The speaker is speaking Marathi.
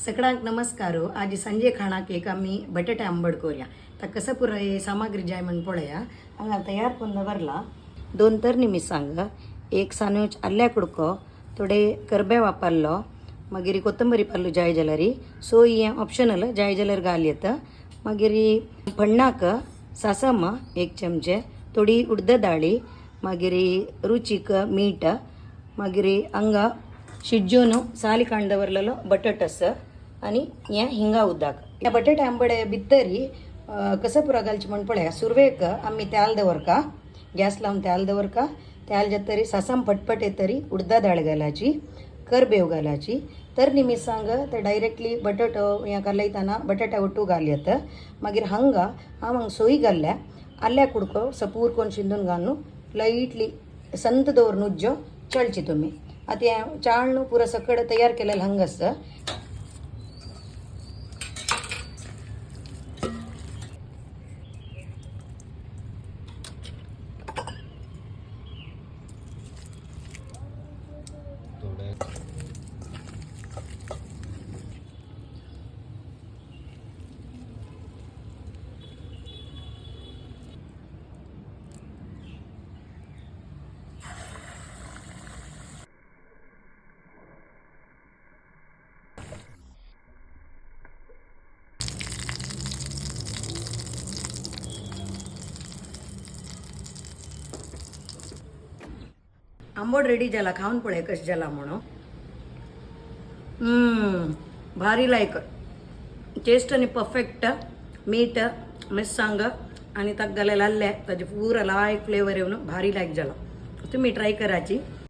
सगळ्यांक नमस्कार. आज संजे खाणाक एक आम्ही बटाटे आंबट करूया. तर कसं पुरं हे सामग्री जाय म्हणून पळया. हांगा तयार करून दवरला 2 तरणी मिरसांग, एक सानूच आल्या कुडको, थोडे करबे वापरलो, मागीर कोथंबरी पाल्लो जाय जाल्यार सो हे ऑप्शनल जाय जाल्यार घालयत. मागीर पण्णाक सासम 1 चमचे, थोडी उडद दाळी, मागीर रुचीक मीठ, मागीर हांगा शिजोवन साली कांड दवरलेलो बटाटस आणि हे हिंगा उदक. या बटाटे आंबडे भितरी कसं पुरा घालचे म्हण पळया. सुरवेक आम्ही त्याल दवरका, गॅस लावून त्याल दवरका. त्याल जातरी सासम पटपट येतरी उडदा डाळ घालायची, करबेव घालायची. तर मिरसांग तर डायरेक्टली बटाटो हे घालयतना बटाट्या ಒಟ್ಟು घालयत. मागीर हांगा हांव सोयी घाल्ल्या, आल्या कुडको सपूर कोण शिंदून घालून लाईटली संत दवरून उज्जो चळची तुम्ही. आता हे चाळणं पुरा सकड तयार केलेलं हंगस. आंबट रेडी झाला, खाऊन पळय कश झाला म्हणून. भारी लायक टेस्ट आणि परफेक्ट. मीठ मिरसांग आणि ताक घालायला आल्या ताजे पुरा लायक फ्लेवर येऊन भारी लायक झाला. तुम्ही ट्राय करायची.